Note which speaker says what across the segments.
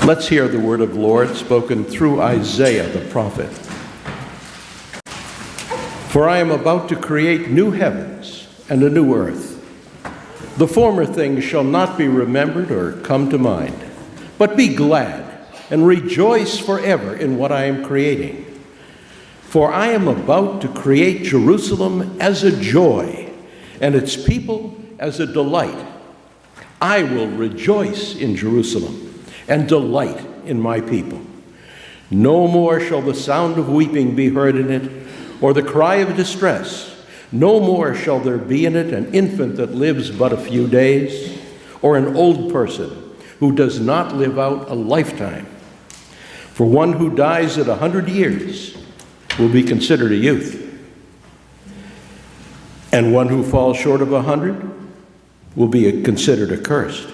Speaker 1: Let's hear the word of the Lord spoken through Isaiah the prophet. For I am about to create new heavens and a new earth. The former things shall not be remembered or come to mind, but be glad and rejoice forever in what I am creating. For I am about to create Jerusalem as a joy, and its people as a delight. I will rejoice in Jerusalem and delight in my people. No more shall the sound of weeping be heard in it, or the cry of distress. No more shall there be in it an infant that lives but a few days, or an old person who does not live out a lifetime. For one who dies at 100 years will be considered a youth, and one who falls short of 100 will be considered accursed.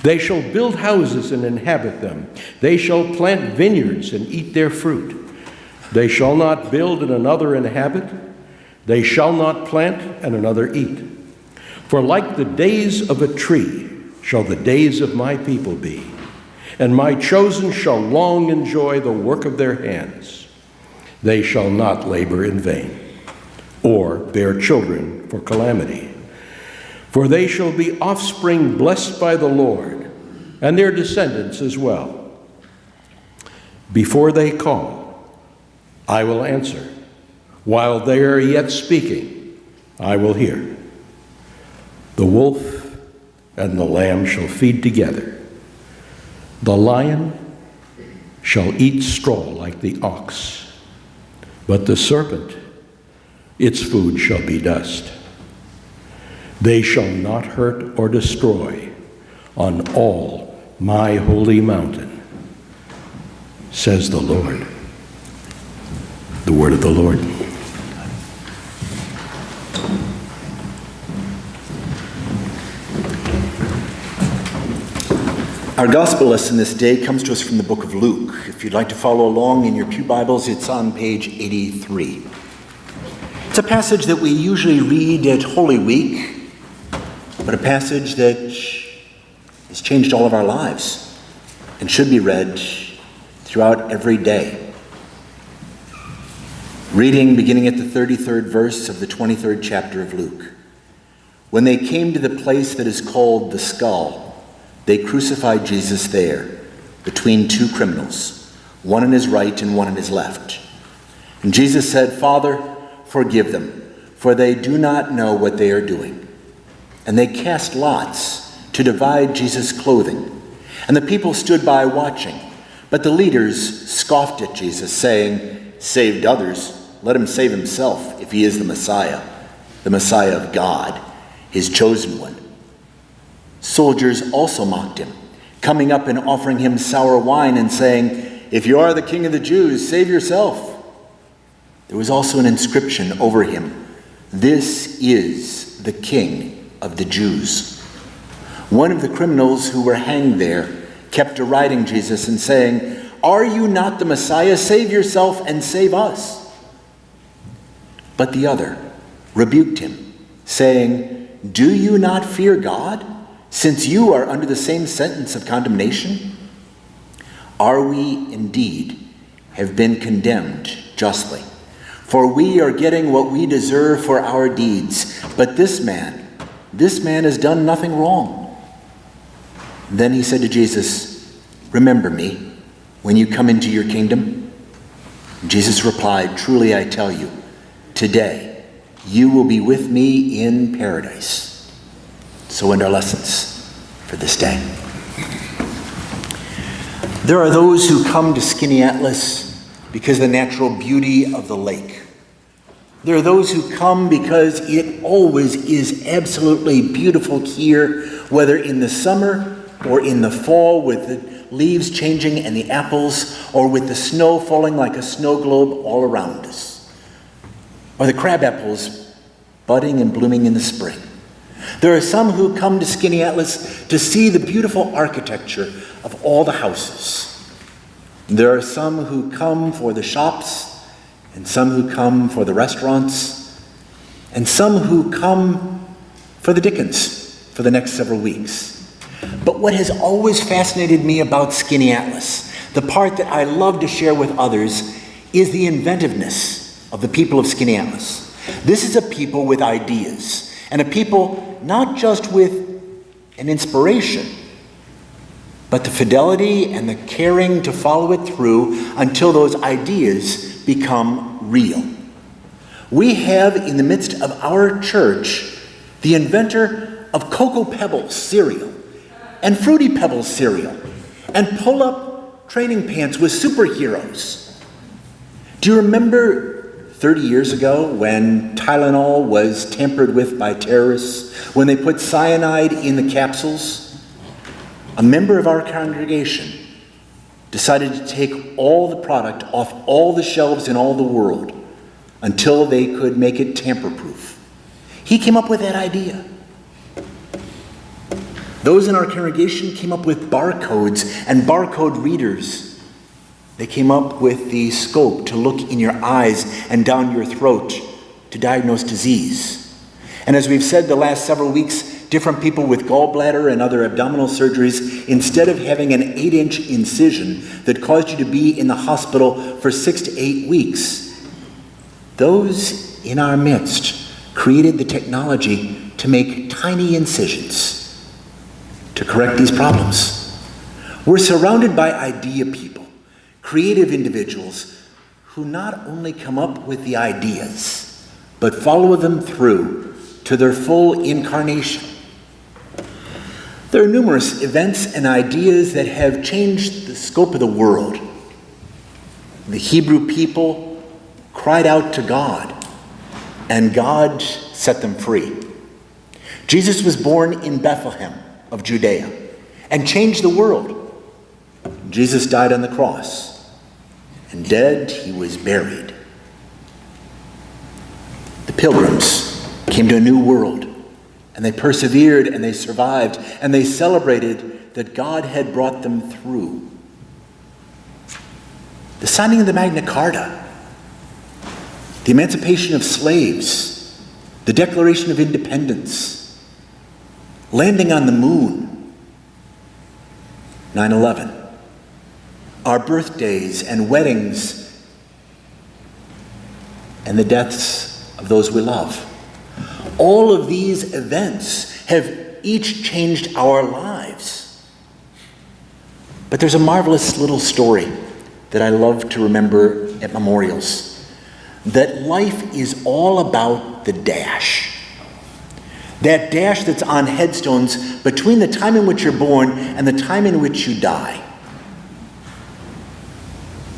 Speaker 1: They shall build houses and inhabit them. They shall plant vineyards and eat their fruit. They shall not build and another inhabit. They shall not plant and another eat. For like the days of a tree shall the days of my people be, and my chosen shall long enjoy the work of their hands. They shall not labor in vain, or bear children for calamity. For they shall be offspring blessed by the Lord, and their descendants as well. Before they call, I will answer. While they are yet speaking, I will hear. The wolf and the lamb shall feed together. The lion shall eat straw like the ox, but the serpent, its food shall be dust. They shall not hurt or destroy on all my holy mountain, says the Lord. The word of the Lord.
Speaker 2: Our gospel lesson this day comes to us from the book of Luke. If you'd like to follow along in your pew Bibles, it's on page 83. It's a passage that we usually read at Holy Week, but a passage that has changed all of our lives and should be read throughout every day. Reading beginning at the 33rd verse of the 23rd chapter of Luke. When they came to the place that is called the Skull, they crucified Jesus there, between two criminals, one on his right and one on his left. And Jesus said, "Father, forgive them, for they do not know what they are doing." And they cast lots to divide Jesus' clothing. And the people stood by watching. But the leaders scoffed at Jesus, saying, "Saved others, let him save himself if he is the Messiah of God, his chosen one." Soldiers also mocked him, coming up and offering him sour wine and saying, "If you are the king of the Jews, save yourself." There was also an inscription over him, "This is the King of the Jews." One of the criminals who were hanged there kept deriding Jesus and saying, "Are you not the Messiah? Save yourself and save us." But the other rebuked him, saying, "Do you not fear God, since you are under the same sentence of condemnation? Are we indeed have been condemned justly? For we are getting what we deserve for our deeds. But this man has done nothing wrong." Then he said to Jesus, "Remember me when you come into your kingdom." Jesus replied, "Truly I tell you, today you will be with me in paradise." So end our lessons for this day. There are those who come to Skaneateles because of the natural beauty of the lake. There are those who come because it always is absolutely beautiful here, whether in the summer or in the fall with the leaves changing and the apples, or with the snow falling like a snow globe all around us, or the crab apples budding and blooming in the spring. There are some who come to Skaneateles to see the beautiful architecture of all the houses. There are some who come for the shops, and some who come for the restaurants, and some who come for the Dickens for the next several weeks. But what has always fascinated me about Skaneateles, the part that I love to share with others, is the inventiveness of the people of Skaneateles. This is a people with ideas, and a people not just with an inspiration, but the fidelity and the caring to follow it through until those ideas become real. We have in the midst of our church the inventor of Cocoa Pebbles cereal and Fruity Pebbles cereal and pull-up training pants with superheroes. Do you remember 30 years ago when Tylenol was tampered with by terrorists, when they put cyanide in the capsules? A member of our congregation decided to take all the product off all the shelves in all the world until they could make it tamper-proof. He came up with that idea. Those in our congregation came up with barcodes and barcode readers. They came up with the scope to look in your eyes and down your throat to diagnose disease. And as we've said the last several weeks, different people with gallbladder and other abdominal surgeries, instead of having an 8-inch incision that caused you to be in the hospital for 6 to 8 weeks, those in our midst created the technology to make tiny incisions to correct these problems. We're surrounded by idea people, creative individuals who not only come up with the ideas, but follow them through to their full incarnation. There are numerous events and ideas that have changed the scope of the world. The Hebrew people cried out to God, and God set them free. Jesus was born in Bethlehem of Judea and changed the world. Jesus died on the cross, and dead, he was buried. The pilgrims came to a new world, and they persevered, and they survived, and they celebrated that God had brought them through. The signing of the Magna Carta, the emancipation of slaves, the Declaration of Independence, landing on the moon, 9/11, our birthdays and weddings, and the deaths of those we love. All of these events have each changed our lives. But there's a marvelous little story that I love to remember at memorials, that life is all about the dash. That dash that's on headstones between the time in which you're born and the time in which you die.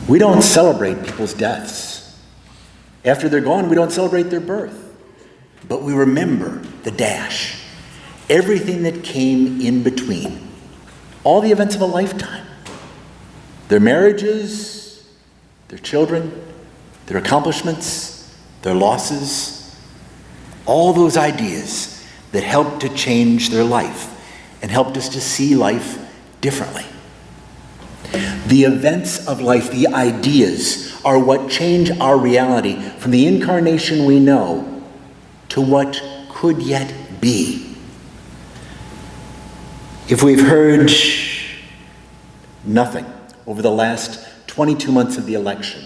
Speaker 2: We don't celebrate people's deaths. After they're gone, we don't celebrate their birth. But we remember the dash, everything that came in between, all the events of a lifetime, their marriages, their children, their accomplishments, their losses, all those ideas that helped to change their life and helped us to see life differently. The events of life, the ideas, are what change our reality from the incarnation we know to what could yet be. If we've heard nothing over the last 22 months of the election,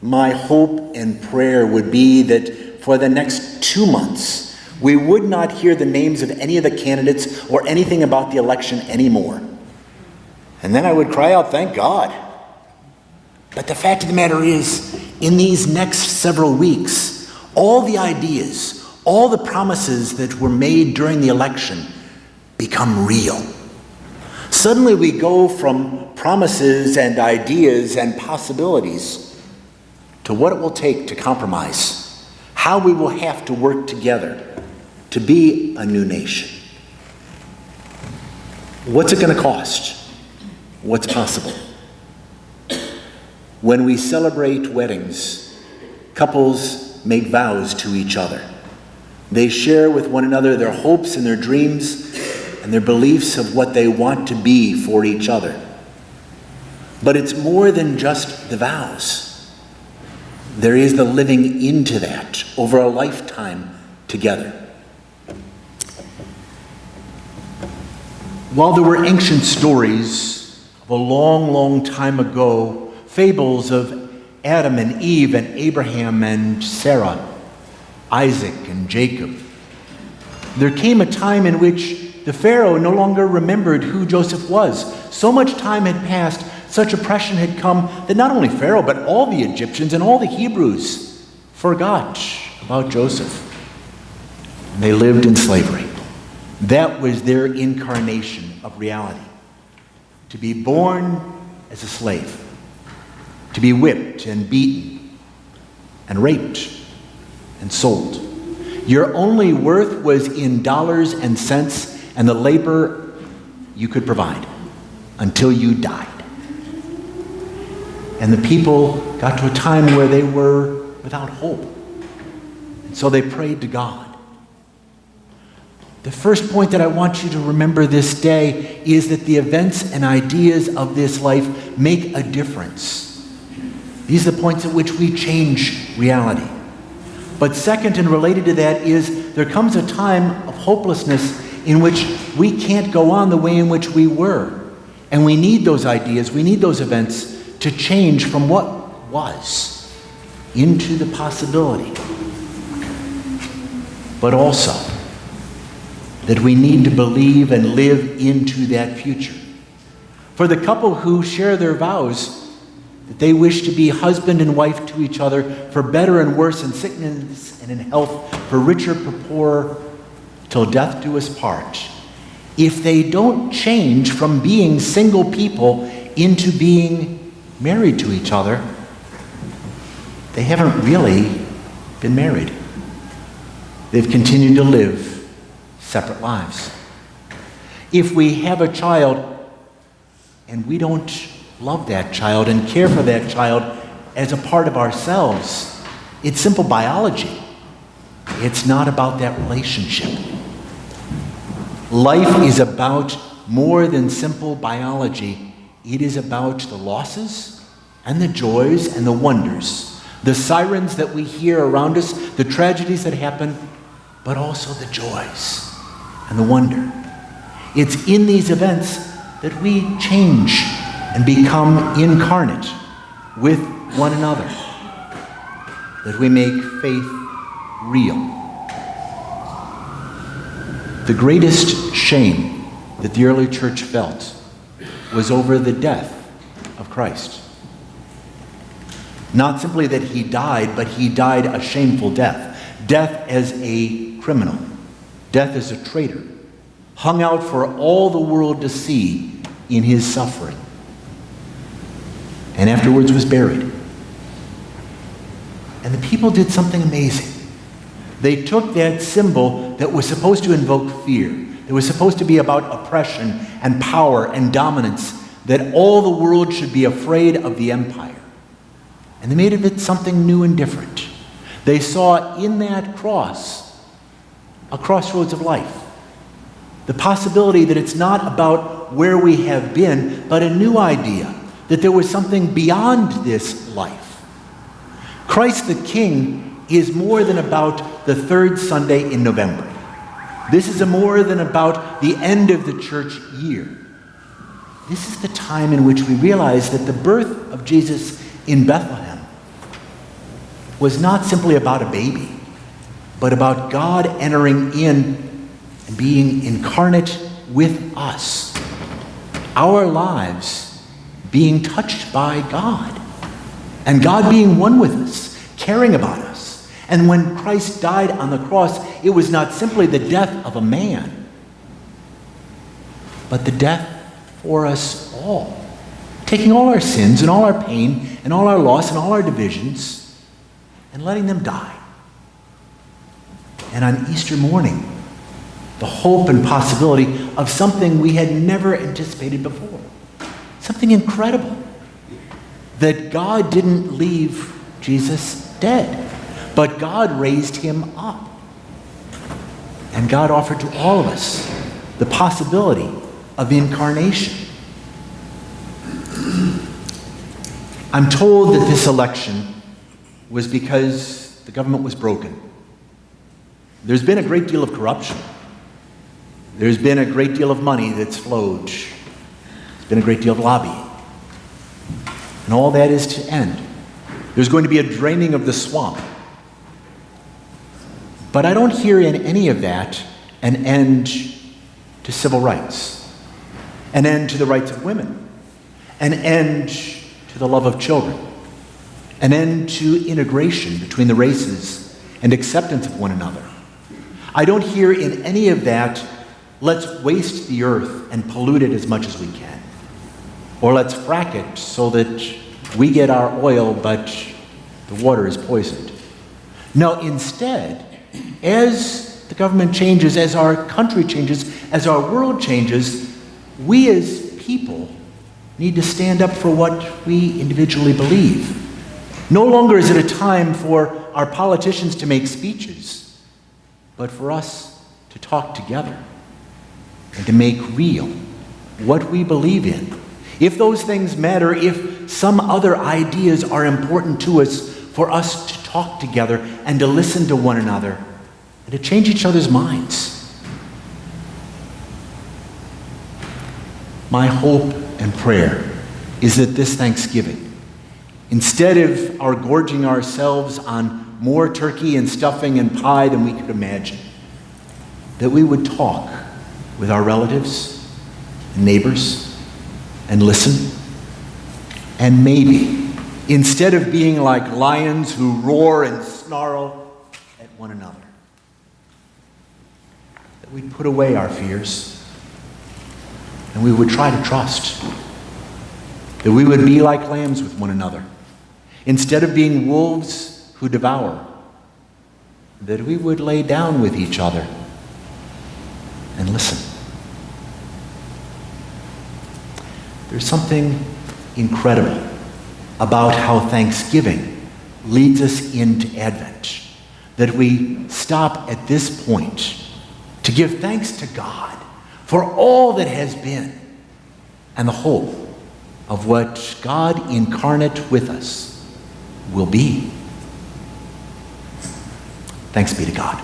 Speaker 2: my hope and prayer would be that for the next 2 months, we would not hear the names of any of the candidates or anything about the election anymore. And then I would cry out, thank God. But the fact of the matter is, in these next several weeks, all the ideas, all the promises that were made during the election become real. Suddenly we go from promises and ideas and possibilities to what it will take to compromise, how we will have to work together to be a new nation. What's it going to cost? What's possible? When we celebrate weddings, couples make vows to each other. They share with one another their hopes and their dreams and their beliefs of what they want to be for each other. But it's more than just the vows. There is the living into that over a lifetime together. While there were ancient stories of a long, long time ago, fables of Adam and Eve and Abraham and Sarah, Isaac and Jacob, there came a time in which the Pharaoh no longer remembered who Joseph was. So much time had passed, such oppression had come, that not only Pharaoh, but all the Egyptians and all the Hebrews forgot about Joseph. And they lived in slavery. That was their incarnation of reality. To be born as a slave, to be whipped and beaten and raped and sold. Your only worth was in dollars and cents and the labor you could provide until you died. And the people got to a time where they were without hope. And so they prayed to God. The first point that I want you to remember this day is that the events and ideas of this life make a difference. These are the points at which we change reality. But second, and related to that, is there comes a time of hopelessness in which we can't go on the way in which we were. And we need those ideas, we need those events to change from what was into the possibility. But also, that we need to believe and live into that future. For the couple who share their vows that they wish to be husband and wife to each other for better and worse, in sickness and in health, for richer, for poorer, till death do us part. If they don't change from being single people into being married to each other, they haven't really been married. They've continued to live separate lives. If we have a child and we don't love that child and care for that child as a part of ourselves, it's simple biology. It's not about that relationship. Life is about more than simple biology. It is about the losses and the joys and the wonders, the sirens that we hear around us, the tragedies that happen, but also the joys and the wonder. It's in these events that we change and become incarnate with one another, that we make faith real. The greatest shame that the early church felt was over the death of Christ. Not simply that he died, but he died a shameful death. Death as a criminal. Death as a traitor, hung out for all the world to see in his suffering, and afterwards was buried. And the people did something amazing. They took that symbol that was supposed to invoke fear, that was supposed to be about oppression and power and dominance, that all the world should be afraid of the empire, and they made of it something new and different. They saw in that cross a crossroads of life. The possibility that it's not about where we have been, but a new idea, that there was something beyond this life. Christ the King is more than about the third Sunday in November. This is more than about the end of the church year. This is the time in which we realize that the birth of Jesus in Bethlehem was not simply about a baby, but about God entering in and being incarnate with us. Our lives being touched by God, and God being one with us, caring about us. And when Christ died on the cross, it was not simply the death of a man, but the death for us all, taking all our sins and all our pain and all our loss and all our divisions and letting them die. And on Easter morning, the hope and possibility of something we had never anticipated before. Something incredible. That God didn't leave Jesus dead, but God raised him up. And God offered to all of us the possibility of incarnation. I'm told that this election was because the government was broken. There's been a great deal of corruption. There's been a great deal of money that's flowed. There's been a great deal of lobbying. And all that is to end. There's going to be a draining of the swamp. But I don't hear in any of that an end to civil rights, an end to the rights of women, an end to the love of children, an end to integration between the races and acceptance of one another. I don't hear in any of that, let's waste the earth and pollute it as much as we can. Or let's frack it so that we get our oil, but the water is poisoned. No, instead, as the government changes, as our country changes, as our world changes, we as people need to stand up for what we individually believe. No longer is it a time for our politicians to make speeches, but for us to talk together and to make real what we believe in. If those things matter, if some other ideas are important to us, for us to talk together and to listen to one another and to change each other's minds. My hope and prayer is that this Thanksgiving, instead of our gorging ourselves on more turkey and stuffing and pie than we could imagine, that we would talk with our relatives and neighbors and listen. And maybe, instead of being like lions who roar and snarl at one another, that we'd put away our fears and we would try to trust. That we would be like lambs with one another. Instead of being wolves who devour, that we would lay down with each other and listen. There's something incredible about how Thanksgiving leads us into Advent. That we stop at this point to give thanks to God for all that has been and the hope of what God incarnate with us will be. Thanks be to God.